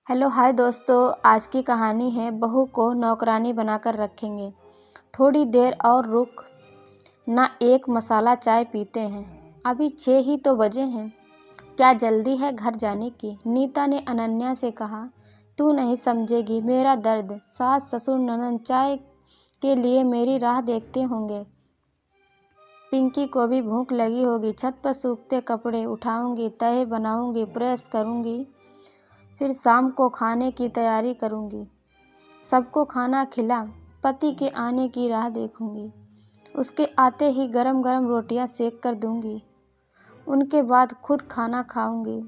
Hello hi दोस्तों। आज की कहानी है बहू को नौकरानी बनाकर रखेंगे। थोड़ी देर और रुक ना, एक मसाला चाय पीते हैं। अभी 6 ही तो बजे हैं। क्या जल्दी है घर जाने की? नीता ने अनन्या से कहा। तू नहीं समझेगी मेरा दर्द। सास ससुर ननद चाय के लिए मेरी राह देखते होंगे। पिंकी को भी भूख लगी होगी। छत पर सूखते कपड़े उठाऊंगी, तहे बनाऊंगी, प्रेस करूंगी, फिर शाम को खाने की तैयारी करूंगी। सबको खाना खिला पति के आने की राह देखूंगी। उसके आते ही गरम गरम रोटियां सेक कर दूंगी। उनके बाद खुद खाना खाऊंगी।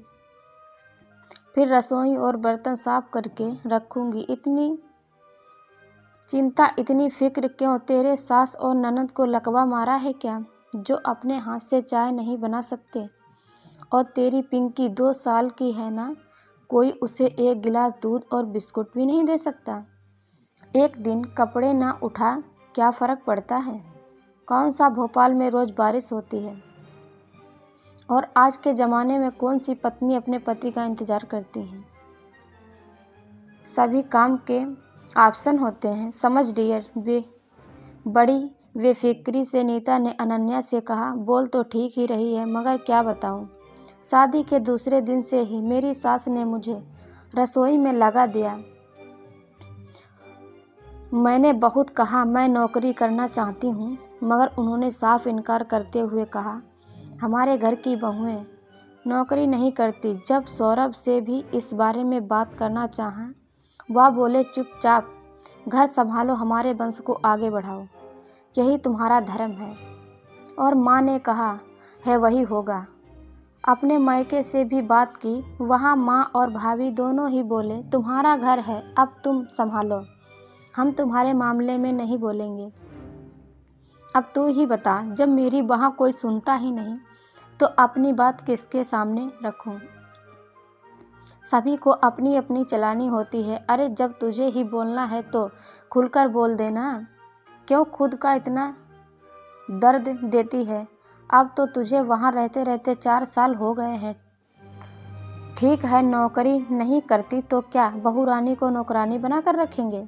फिर रसोई और बर्तन साफ करके रखूंगी। इतनी चिंता, इतनी फिक्र क्यों? तेरे सास और ननद को लकवा मारा है क्या, जो अपने हाथ से चाय नहीं बना सकते? और तेरी पिंकी 2 साल की है ना, कोई उसे एक गिलास दूध और बिस्कुट भी नहीं दे सकता? एक दिन कपड़े ना उठा, क्या फ़र्क पड़ता है? कौन सा भोपाल में रोज़ बारिश होती है? और आज के ज़माने में कौन सी पत्नी अपने पति का इंतज़ार करती है? सभी काम के ऑप्शन होते हैं, समझ डियर। बड़ी बेफिक्री से नीता ने अनन्या से कहा। बोल तो ठीक ही रही है, मगर क्या बताऊं? शादी के दूसरे दिन से ही मेरी सास ने मुझे रसोई में लगा दिया। मैंने बहुत कहा मैं नौकरी करना चाहती हूँ, मगर उन्होंने साफ इनकार करते हुए कहा, हमारे घर की बहुएं नौकरी नहीं करती। जब सौरभ से भी इस बारे में बात करना चाहा, वह बोले, चुपचाप घर संभालो, हमारे वंश को आगे बढ़ाओ, यही तुम्हारा धर्म है। और माँ ने कहा है वही होगा। अपने मायके से भी बात की, वहाँ माँ और भाभी दोनों ही बोले, तुम्हारा घर है, अब तुम संभालो, हम तुम्हारे मामले में नहीं बोलेंगे। अब तू ही बता, जब मेरी वहाँ कोई सुनता ही नहीं, तो अपनी बात किसके सामने रखूँ? सभी को अपनी अपनी चलानी होती है। अरे जब तुझे ही बोलना है तो खुलकर बोल देना, क्यों खुद का इतना दर्द देती है? अब तो तुझे वहाँ रहते रहते 4 साल हो गए हैं। ठीक है, नौकरी नहीं करती तो क्या बहू रानी को नौकरानी बना कर रखेंगे?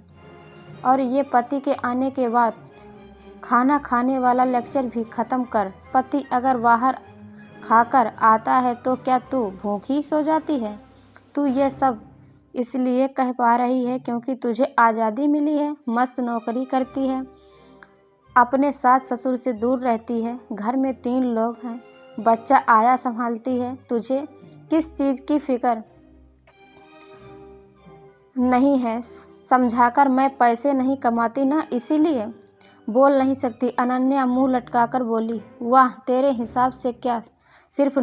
और ये पति के आने के बाद खाना खाने वाला लेक्चर भी ख़त्म कर। पति अगर बाहर खाकर आता है तो क्या तू भूखी सो जाती है? तू ये सब इसलिए कह पा रही है क्योंकि तुझे आज़ादी मिली है, मस्त नौकरी करती है, अपने सास ससुर से दूर रहती है, घर में 3 लोग हैं, बच्चा आया संभालती है। तुझे किस चीज़ की फिक्र नहीं है? समझाकर मैं पैसे नहीं कमाती ना, इसीलिए बोल नहीं सकती। अनन्या मुंह लटकाकर बोली, वाह, तेरे हिसाब से क्या सिर्फ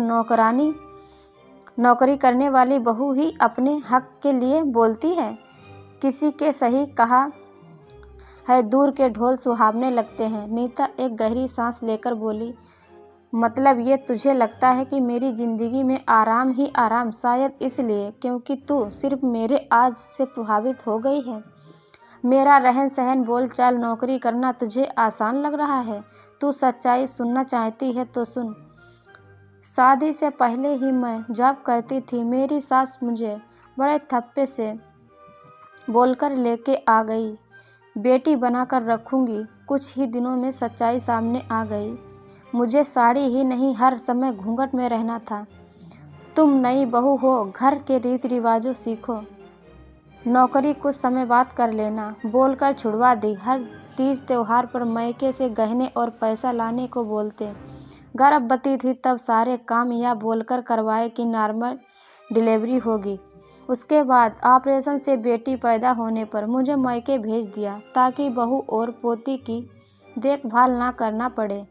नौकरी करने वाली बहू ही अपने हक के लिए बोलती है? किसी के सही कहा है, दूर के ढोल सुहावने लगते हैं। नीता एक गहरी सांस लेकर बोली, मतलब ये तुझे लगता है कि मेरी ज़िंदगी में आराम ही आराम? शायद इसलिए क्योंकि तू सिर्फ मेरे आज से प्रभावित हो गई है। मेरा रहन सहन, बोल चाल, नौकरी करना तुझे आसान लग रहा है। तू सच्चाई सुनना चाहती है तो सुन। शादी से पहले ही मैं जॉब करती थी। मेरी सास मुझे बड़े थप्पे से बोलकर लेके आ गई, बेटी बनाकर रखूंगी। कुछ ही दिनों में सच्चाई सामने आ गई। मुझे साड़ी ही नहीं, हर समय घूंघट में रहना था। तुम नई बहू हो, घर के रीति रिवाजों सीखो, नौकरी कुछ समय बाद कर लेना, बोलकर छुड़वा दी। हर तीज त्योहार पर मायके से गहने और पैसा लाने को बोलते। गर्भवती थी तब सारे काम यह बोलकर करवाए कि नॉर्मल डिलीवरी होगी। उसके बाद ऑपरेशन से बेटी पैदा होने पर मुझे मायके भेज दिया, ताकि बहू और पोती की देखभाल ना करना पड़े।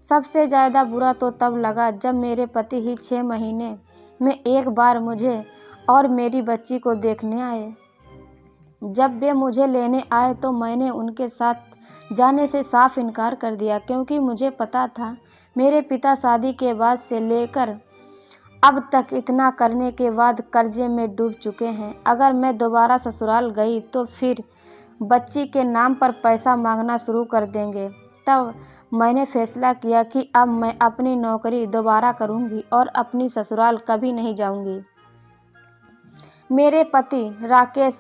सबसे ज़्यादा बुरा तो तब लगा जब मेरे पति ही 6 महीने में एक बार मुझे और मेरी बच्ची को देखने आए। जब वे मुझे लेने आए तो मैंने उनके साथ जाने से साफ इनकार कर दिया, क्योंकि मुझे पता था मेरे पिता शादी के बाद से लेकर अब तक इतना करने के बाद कर्जे में डूब चुके हैं। अगर मैं दोबारा ससुराल गई तो फिर बच्ची के नाम पर पैसा मांगना शुरू कर देंगे। तब मैंने फैसला किया कि अब मैं अपनी नौकरी दोबारा करूंगी और अपनी ससुराल कभी नहीं जाऊंगी। मेरे पति राकेश,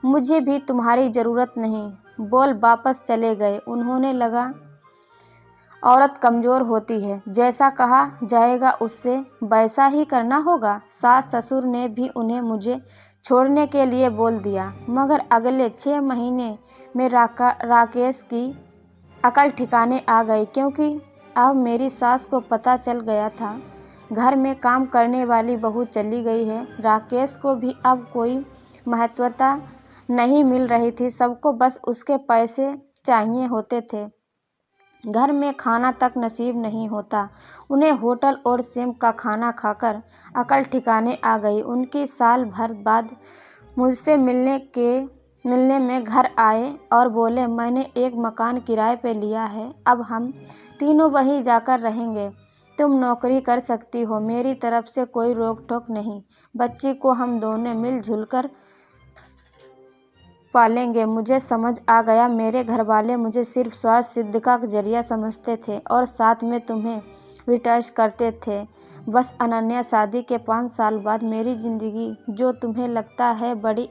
मुझे भी तुम्हारी ज़रूरत नहीं, बोल वापस चले गए। उन्होंने लगा औरत कमज़ोर होती है, जैसा कहा जाएगा उससे वैसा ही करना होगा। सास ससुर ने भी उन्हें मुझे छोड़ने के लिए बोल दिया, मगर अगले 6 महीने में राकेश की अकल ठिकाने आ गई, क्योंकि अब मेरी सास को पता चल गया था घर में काम करने वाली बहू चली गई है। राकेश को भी अब कोई महत्वता नहीं मिल रही थी, सबको बस उसके पैसे चाहिए होते थे। घर में खाना तक नसीब नहीं होता। उन्हें होटल और सेम का खाना खाकर अकल ठिकाने आ गई। उनकी साल भर बाद मुझसे मिलने में घर आए और बोले, मैंने एक मकान किराए पे लिया है, अब हम तीनों वहीं जाकर रहेंगे। तुम नौकरी कर सकती हो, मेरी तरफ से कोई रोक टोक नहीं। बच्ची को हम दोनों मिलजुल कर पालेंगे। मुझे समझ आ गया, मेरे घरवाले मुझे सिर्फ स्वार्थ सिद्धि का जरिया समझते थे और साथ में तुम्हें भी टच करते थे। बस अनन्या, शादी के 5 साल बाद मेरी ज़िंदगी जो तुम्हें लगता है बड़ी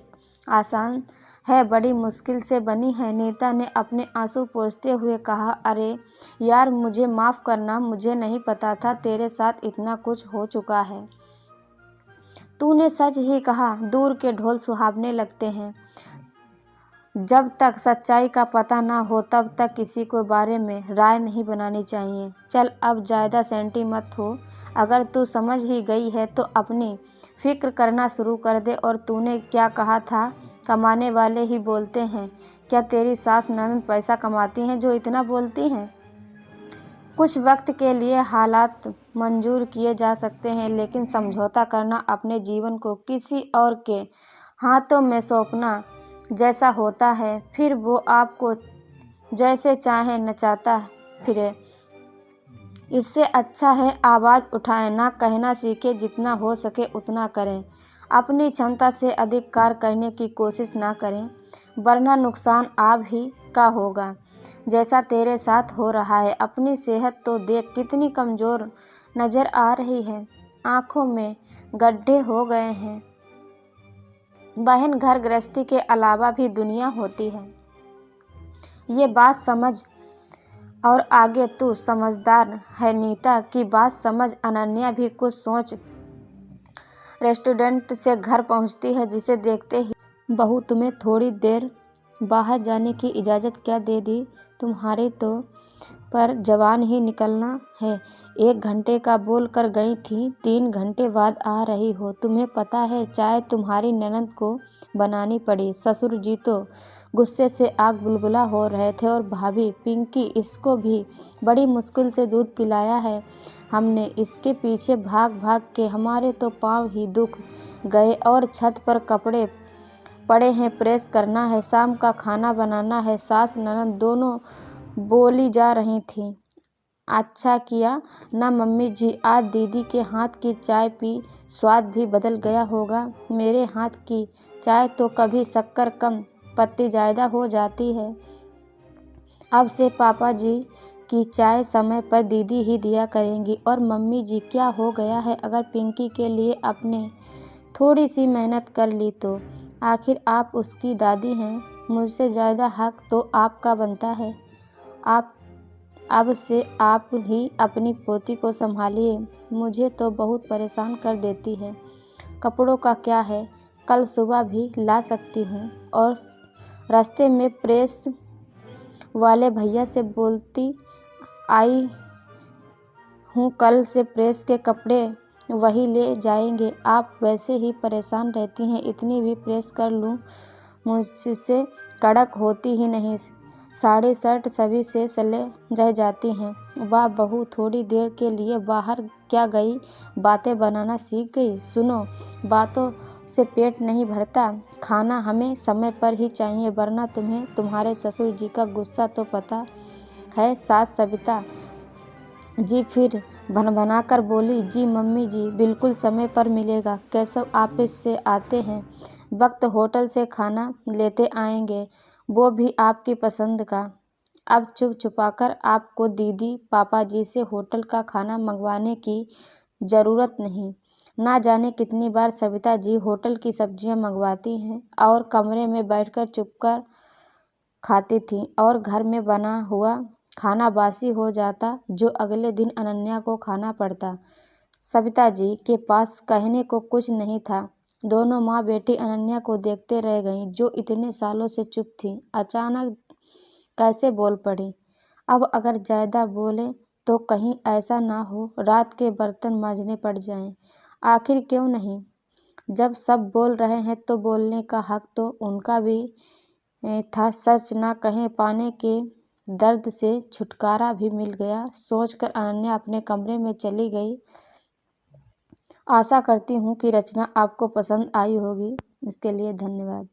आसान है, बड़ी मुश्किल से बनी है। नीता ने अपने आंसू पोंछते हुए कहा, अरे यार, मुझे माफ़ करना, मुझे नहीं पता था तेरे साथ इतना कुछ हो चुका है। तूने सच ही कहा, दूर के ढोल सुहावने लगते हैं। जब तक सच्चाई का पता ना हो तब तक किसी के बारे में राय नहीं बनानी चाहिए। चल अब ज़्यादा सेंटी मत हो। अगर तू समझ ही गई है तो अपनी फिक्र करना शुरू कर दे। और तूने क्या कहा था, कमाने वाले ही बोलते हैं? क्या तेरी सास ननद पैसा कमाती हैं जो इतना बोलती हैं? कुछ वक्त के लिए हालात मंजूर किए जा सकते हैं, लेकिन समझौता करना अपने जीवन को किसी और के हाथों में सौंपना जैसा होता है। फिर वो आपको जैसे चाहे नचाता फिरे। इससे अच्छा है आवाज़ उठाएं, ना कहना सीखें, जितना हो सके उतना करें। अपनी क्षमता से अधिक कार्य करने की कोशिश ना करें, वरना नुकसान आप ही का होगा, जैसा तेरे साथ हो रहा है। अपनी सेहत तो देख, कितनी कमज़ोर नज़र आ रही है, आँखों में गड्ढे हो गए हैं। बहन, घर गृहस्थी के अलावा भी दुनिया होती है, ये बात समझ। और आगे तू समझदार है। नीता की बात समझ अनन्या भी कुछ सोच रेस्टोरेंट से घर पहुंचती है, जिसे देखते ही, बहू तुम्हें थोड़ी देर बाहर जाने की इजाज़त क्या दे दी? तुम्हारी तो पर जवान ही निकलना है। 1 घंटे का बोल कर गई थी, 3 घंटे बाद आ रही हो। तुम्हें पता है, चाय तुम्हारी ननद को बनानी पड़ी। ससुर जी तो गुस्से से आग बुलबुला हो रहे थे, और भाभी पिंकी, इसको भी बड़ी मुश्किल से दूध पिलाया है हमने। इसके पीछे भाग भाग के हमारे तो पाँव ही दुख गए, और छत पर कपड़े पड़े हैं, प्रेस करना है, शाम का खाना बनाना है। सास ननद दोनों बोली जा रही थी। अच्छा किया ना मम्मी जी, आज दीदी के हाथ की चाय पी, स्वाद भी बदल गया होगा। मेरे हाथ की चाय तो कभी शक्कर कम पत्ती ज़्यादा हो जाती है। अब से पापा जी की चाय समय पर दीदी ही दिया करेंगी। और मम्मी जी, क्या हो गया है? अगर पिंकी के लिए आपने थोड़ी सी मेहनत कर ली तो? आखिर आप उसकी दादी हैं, मुझसे ज़्यादा हक तो आपका बनता है। आप अब से आप ही अपनी पोती को संभालिए, मुझे तो बहुत परेशान कर देती है। कपड़ों का क्या है, कल सुबह भी ला सकती हूँ। और रास्ते में प्रेस वाले भैया से बोलती आई हूँ, कल से प्रेस के कपड़े वही ले जाएंगे। आप वैसे ही परेशान रहती हैं, इतनी भी प्रेस कर लूँ मुझसे कड़क होती ही नहीं। साड़ी शर्ट सभी से सले रह जाती हैं। वाह बहू, थोड़ी देर के लिए बाहर क्या गई, बातें बनाना सीख गई। सुनो, बातों से पेट नहीं भरता, खाना हमें समय पर ही चाहिए, वरना तुम्हें तुम्हारे ससुर जी का गुस्सा तो पता है। सास सविता जी फिर भनभना कर बोली, जी मम्मी जी, बिल्कुल समय पर मिलेगा। केशव ऑफिस से आते हैं वक्त होटल से खाना लेते आएंगे, वो भी आपकी पसंद का। अब चुप छुपाकर आपको दीदी पापा जी से होटल का खाना मंगवाने की ज़रूरत नहीं। ना जाने कितनी बार सविता जी होटल की सब्जियां मंगवाती हैं और कमरे में बैठकर चुपकर खाती थी और घर में बना हुआ खाना बासी हो जाता जो अगले दिन अनन्या को खाना पड़ता। सविता जी के पास कहने को कुछ नहीं था। दोनों माँ बेटी अनन्या को देखते रह गईं जो इतने सालों से चुप थी। अचानक कैसे बोल पड़ी। अब अगर ज़्यादा बोले तो कहीं ऐसा ना हो रात के बर्तन मांजने पड़ जाएं। आखिर क्यों नहीं? जब सब बोल रहे हैं तो बोलने का हक तो उनका भी था। सच ना कहें पाने के दर्द से छुटकारा भी मिल गया सोचकर अनन्या अपने कमरे में चली गई। आशा करती हूँ कि रचना आपको पसंद आई होगी। इसके लिए धन्यवाद।